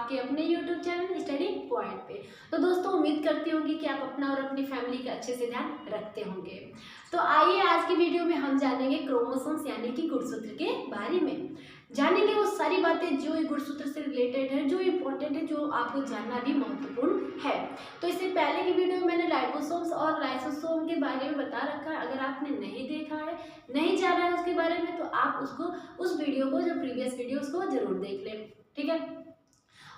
आपके अपने YouTube channel study point पे। तो दोस्तों उम्मीद करती होंगी कि आप अपना और अपनी फैमिली का अच्छे से ध्यान रखते होंगे। तो आइए आज की वीडियो में हम जानेंगे क्रोमोसोम्स यानी कि गुणसूत्र के बारे में। जानेंगे वो सारी बातें जो गुणसूत्र से रिलेटेड है, जो इम्पोर्टेंट है, जो आपको जानना भी महत्वपूर्ण है। तो इससे पहले की वीडियो में मैंने राइबोसोम्स और लाइसोसोम के बारे में बता रखा है। अगर आपने नहीं देखा है, नहीं जाना है उसके बारे में, तो आप उस वीडियो को, जो प्रीवियस वीडियो, उसको जरूर देख लें, ठीक है।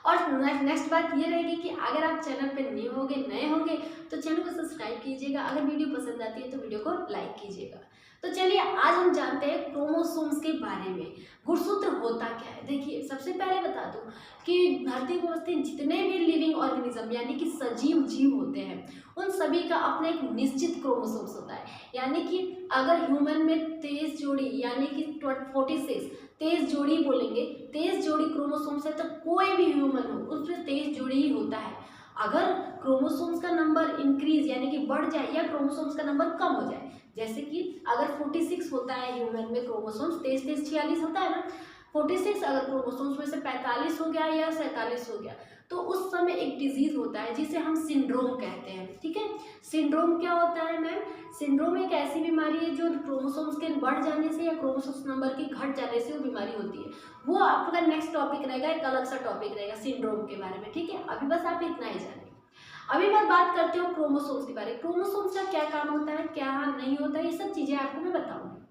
और नेक्स्ट बात ये रहेगी कि अगर आप चैनल पे नए होंगे तो चैनल को सब्सक्राइब कीजिएगा। अगर वीडियो पसंद आती है तो वीडियो को लाइक कीजिएगा। तो चलिए आज हम जानते हैं क्रोमोसोम्स के बारे में। गुणसूत्र होता क्या है? देखिए, सबसे पहले बता दूं कि धरती पर बसते जितने भी लिविंग ऑर्गेनिज्म यानी कि सजीव जीव होते हैं, उन सभी का अपना एक निश्चित क्रोमोसोम्स होता है। यानी कि अगर ह्यूमन में 23 जोड़ी यानी कि 46 23 जोड़ी बोलेंगे, 23 जोड़ी क्रोमोसोम्स है, तो कोई भी ह्यूमन हो उसमें 23 जोड़ी ही होता है। अगर क्रोमोसोम्स का नंबर इंक्रीज यानी कि बढ़ जाए या क्रोमोसोम्स का नंबर कम हो जाए, जैसे कि अगर 46 होता है ह्यूमन में क्रोमोसोम्स, 23 46 होता है ना, 46 अगर क्रोमोसोम्स में से 45 हो गया या 47 हो गया, तो उस समय एक डिजीज होता है जिसे हम सिंड्रोम कहते हैं, ठीक है। सिंड्रोम क्या होता है मैम? सिंड्रोम एक ऐसी बीमारी है जो क्रोमोसोम्स के बढ़ जाने से या क्रोमोसोम्स नंबर के घट जाने से वो बीमारी होती है। वो आपका नेक्स्ट टॉपिक रहेगा, एक अलग सा टॉपिक रहेगा सिंड्रोम के बारे में, ठीक है। अभी बस आप इतना ही जानिए। अभी मैं बात करती हूँ क्रोमोसोम्स के बारे में। क्रोमोसोम्स का क्या काम होता है, क्या नहीं होता है, ये सब चीजें आपको मैं बताऊंगी।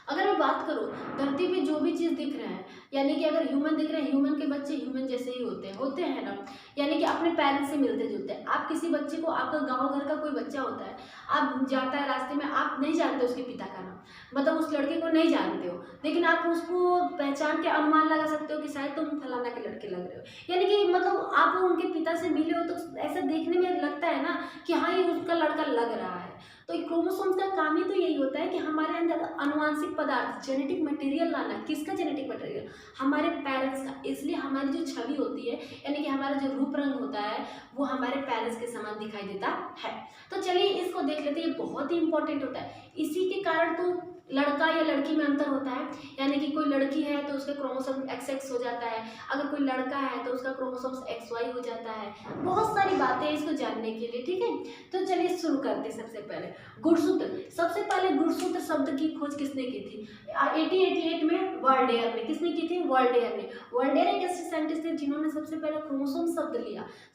अगर मैं बात करूँ, धरती पे जो भी चीज़ दिख रहे हैं, यानी कि अगर ह्यूमन दिख रहे हैं, ह्यूमन के बच्चे ह्यूमन जैसे ही होते हैं ना, यानी कि अपने पेरेंट्स से मिलते जुलते हैं। आप किसी बच्चे को, आपका गांव घर का कोई बच्चा होता है, आप जाता है रास्ते में, आप नहीं जानते उसके पिता का नाम, मतलब उस लड़के को नहीं जानते हो, लेकिन आप उसको पहचान के अनुमान लगा सकते हो कि शायद तुम फलाना के लड़के लग रहे हो। यानी कि मतलब आप उनके पिता से मिले हो तो ऐसा देखने में लगता है ना कि हाँ ये उसका लड़का लग रहा है। तो क्रोमोसोम्स का काम ही तो यही होता है कि हमारे अंदर अनुवांशिक पदार्थ, जेनेटिक मटेरियल लाना। किसका जेनेटिक मटेरियल? हमारे पेरेंट्स का। इसलिए हमारी जो छवि होती है यानी कि हमारा जो रूप रंग होता है वो हमारे पेरेंट्स के समान दिखाई देता है। तो चलिए इसको देख लेते हैं, ये बहुत ही इंपॉर्टेंट होता है। इसी के कारण तो लड़का या लड़की में अंतर होता है, यानी कि कोई लड़की है तो उसका क्रोमोसोम XX हो जाता है, अगर कोई लड़का है तो उसका क्रोमोसोम XY हो जाता है। बहुत सारी बातें हैं इसको जानने के लिए, ठीक है। तो चलिए शुरू करते हैं। सबसे पहले गुणसूत्र। सबसे पहले गुणसूत्र शब्द की खोज किसने की थी? 1888 में वर्ल्डेयर ने। किसने की थी? वर्ल्डेयर ने। वर्ल्डेयर एक ऐसे साइंटिस्ट थे जिन्होंने सबसे पहले क्रोमोसोम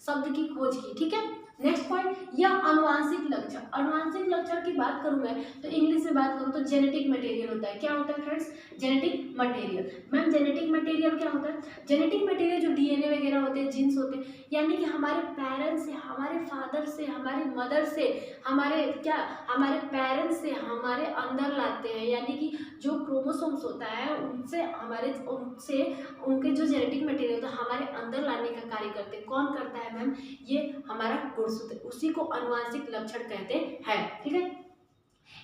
शब्द की खोज की, ठीक है। नेक्स्ट पॉइंट, यह अनुवांशिक लक्षण। अनुवांशिक लक्षण की बात करूं मैं तो इंग्लिश में बात करूं तो जेनेटिक मटेरियल होता है। क्या होता है friends? Genetic material. Ma'am genetic material क्या होता है? जेनेटिक मटेरियल जो DNA वगैरह होते हैं, जीन्स होते हैं, यानी कि हमारे पेरेंट्स से, हमारे फादर से, हमारे मदर से, हमारे पेरेंट्स से हमारे अंदर लाते हैं। यानी कि जो क्रोमोसोम्स होता है उनसे उनके जो जेनेटिक मटेरियल होता है हमारे अंदर लाने का कार्य करते हैं। कौन करता है मैम? ये हमारा गुणसूत्र, उसी को अनुवांशिक लक्षण कहते हैं, ठीक है।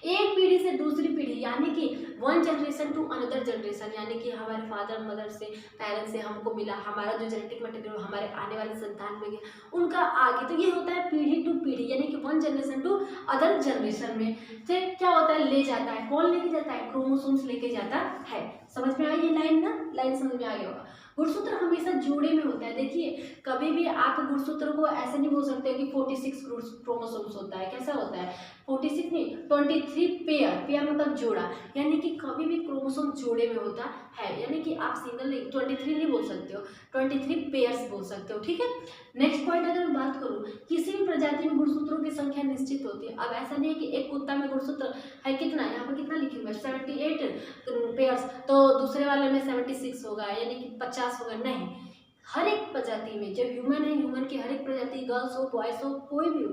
एक पीढ़ी से दूसरी पीढ़ी यानी कि one generation to another generation, यानी कि हमारे फादर मदर से, पेरेंट्स से हमको मिला, हमारा जो जेनेटिक मटेरियल हमारे आने वाले संतान में गया, उनका आगे। तो ये होता है पीढ़ी टू पीढ़ी, यानी कि one generation to other generation में से क्या होता है? ले जाता है। कौन लेके जाता है? क्रोमोसोम्स लेके जाता है। समझ में आई ये लाइन ना? लाइन समझ में आ गया होगा। गुणसूत्र हमेशा जोड़े में होता है। देखिए, कभी भी आप गुणसूत्र को ऐसे नहीं बोल सकते कि 46 क्रोमोसोम्स होता है। कैसा होता है? 46 नहीं, 23 पेयर मतलब जोड़ा, यानी कि कभी भी क्रोमोसोम जोड़े में होता है। यानी कि आप सिंगल नहीं, 23 नहीं बोल सकते हो, 23 पेयर्स बोल सकते हो, ठीक है। नेक्स्ट पॉइंट, अगर मैं बात करूँ, किसी भी प्रजाति में गुणसूत्रों की संख्या निश्चित होती है। अब ऐसा नहीं है कि एक कुत्ता में गुणसूत्र है कितना, यहाँ पर कितना लिखे हुआ है 78 पेयर्स, तो दूसरे वाले में 76 होगा यानी कि 50 होगा, नहीं। हर एक प्रजाति में, जब ह्यूमन है, ह्यूमन की हर एक प्रजाति, गर्ल्स हो बॉयज हो कोई भी हो,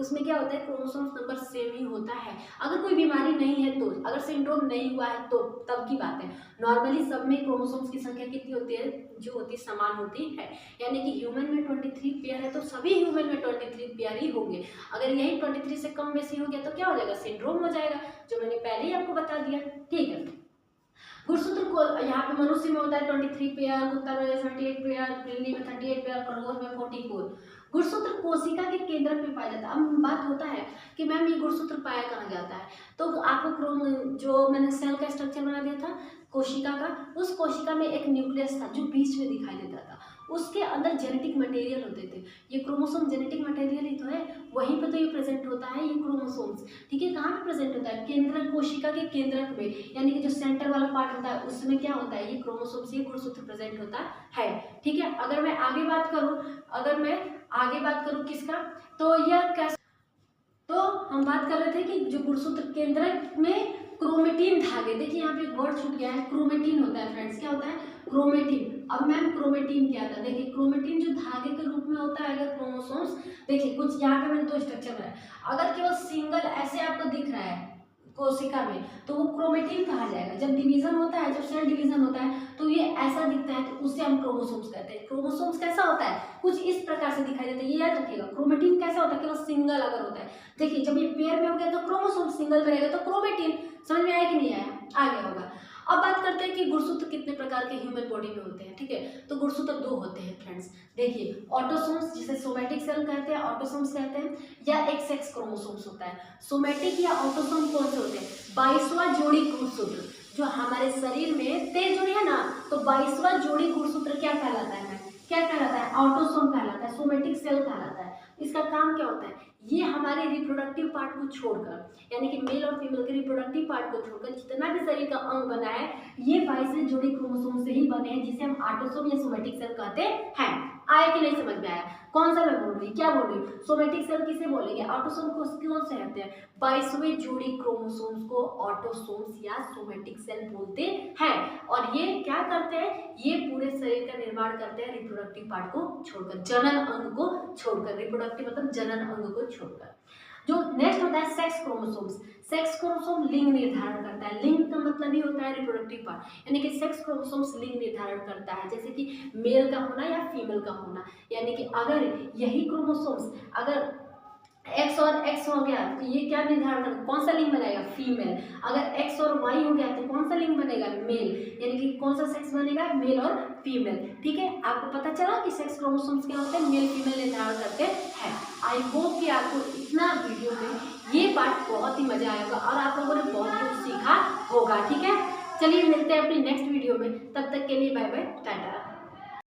उसमें क्या होता है? क्रोमोसोम्स नंबर सेम ही होता है। अगर कोई बीमारी नहीं है तो, अगर सिंड्रोम नहीं हुआ है तो तब की बात है। नॉर्मली सब में क्रोमोसोम्स की संख्या कितनी होती है? जो होती समान होती है। यानी कि ह्यूमन में 23 पेयर है तो सभी ह्यूमन में 23 पेयर ही होंगे। अगर यही 23 से कम बेसी हो गया तो क्या हो जाएगा? सिंड्रोम हो जाएगा, जो मैंने पहले ही आपको बता दिया, ठीक है। गुणसूत्र को यहाँ पे मनुष्य में होता है 23 पेयर, कुत्ता में 78 पेयर, बिल्ली में 38 पेयर, खरगोश में 44। गुणसूत्र कोशिका के केंद्र पे पाया जाता है। अब बात होता है कि मैम ये गुणसूत्र पाया कहाँ जाता है, तो आपको जो मैंने सेल का स्ट्रक्चर बना दिया था कोशिका का, उस कोशिका में एक न्यूक्लियस था जो बीच में दिखाई देता था, उसके अंदर जेनेटिक मटेरियल होते थे। ये क्रोमोसोम जेनेटिक मटेरियल ही तो है, वहीं पे तो ये प्रेजेंट होता है ये क्रोमोसोम्स। ठीक है, कहाँ पे प्रेजेंट होता है? केंद्रक, कोशिका के केंद्रक में, यानी कि जो सेंटर वाला पार्ट होता है उसमें क्या होता है, ये क्रोमोसोम्स, ये गुणसूत्र प्रेजेंट होता है। ठीक है, अगर मैं आगे बात करूँ किसका, तो यह कैसे, तो हम बात कर रहे थे कि जो गुणसूत्र केंद्रक में क्रोमेटिन धागे, देखिए यहाँ पे एक वर्ड छूट गया है, क्रोमेटिन होता है फ्रेंड्स, क्या होता है? क्रोमेटिन। अब मैम क्रोमेटिन क्या था, देखिए क्रोमेटिन जो धागे के रूप में होता है अगर क्रोमोसोम्स, देखिए कुछ यहाँ पे मैंने दो स्ट्रक्चर बनाया, अगर केवल सिंगल ऐसे आपको दिख रहा है कोशिका में तो वो क्रोमेटिन कहा जाएगा। जब डिवीजन होता है, जब सेल डिवीजन होता है तो ये ऐसा दिखता है तो उसे हम क्रोमोसोम्स कहते हैं। क्रोमोसोम्स कैसा होता है, कुछ इस प्रकार से दिखाई देता है, ये याद रखिएगा। क्रोमेटिन कैसा होता है, केवल सिंगल अगर होता है, देखिए जब ये पेयर में हो गया तो क्रोमोसोम, सिंगल में रहेगा तो क्रोमेटिन। समझ में आया कि नहीं आया? आ गया होगा। अब बात करते हैं कि गुणसूत्र कितने प्रकार के ह्यूमन बॉडी में होते हैं। ठीक है, तो गुणसूत्र दो होते हैं फ्रेंड्स, देखिए ऑटोसोम्स जिसे सोमैटिक सेल कहते हैं, ऑटोसोम्स कहते हैं, या एक सेक्स क्रोमोसोम्स होता है। सोमैटिक या ऑटोसोम कौन से होते हैं? 22वां जोड़ी गुणसूत्र जो हमारे शरीर में 23 जोड़ी है ना, तो 22वां जोड़ी गुणसूत्र क्या कहलाता है? क्या कहलाता है? ऑटोसोम कहलाता है, सोमैटिक सेल कहलाता है। इसका काम क्या होता है? ये हमारे रिप्रोडक्टिव पार्ट को छोड़कर, यानी कि मेल और फीमेल के रिप्रोडक्टिव पार्ट को छोड़कर जितना भी शरीर का अंग बना है ये 22वें जोड़ी क्रोमोसोम से ही बने हैं, जिसे हम ऑटोसोम या सोमैटिक सेल कहते हैं। आया कि नहीं समझ में आया? कौन सा मैं बोल रही, क्या बोल रही? सोमैटिक सेल किसे बोलेंगे? ऑटोसोम को कौन से कहते हैं? 22वें जोड़ी क्रोमोसोम्स को ऑटोसोम्स या सोमैटिक सेल बोलते हैं। और ये क्या करते हैं? ये पूरे शरीर का निर्माण करते हैं रिप्रोडक्टिव पार्ट को छोड़कर, जनन अंग को छोड़कर, रिप्रोडक्टिव मतलब जनन अंग को छोड़कर। जो नेक्स्ट होता है सेक्स क्रोमोसोम्स। सेक्स क्रोमोसोम लिंग निर्धारण करता है। लिंग का मतलब ही होता है रिप्रोडक्टिव पार्ट, यानी कि सेक्स क्रोमोसोम्स लिंग निर्धारण करता है, जैसे कि मेल का होना या फीमेल का होना। यानी कि अगर यही क्रोमोसोम्स अगर एक्स और एक्स हो गया तो ये क्या निर्धारण करता है? कौन सा लिंग बनेगा? फीमेल। अगर एक्स और वाई हो गया तो कौन सा लिंग बनेगा? मेल। यानी कि कौन सा सेक्स बनेगा? मेल और फीमेल। ठीक है, आपको पता चला कि सेक्स क्रोमोसोम्स क्या होते हैं? मेल फीमेल निर्धारण करते हैं। आई होप कि आपको इतना वीडियो में ये पार्ट बहुत ही मजा आएगा और आप लोगों ने बहुत कुछ सीखा होगा। ठीक है, चलिए मिलते हैं अपनी नेक्स्ट वीडियो में, तब तक के लिए बाय बाय, टाटा।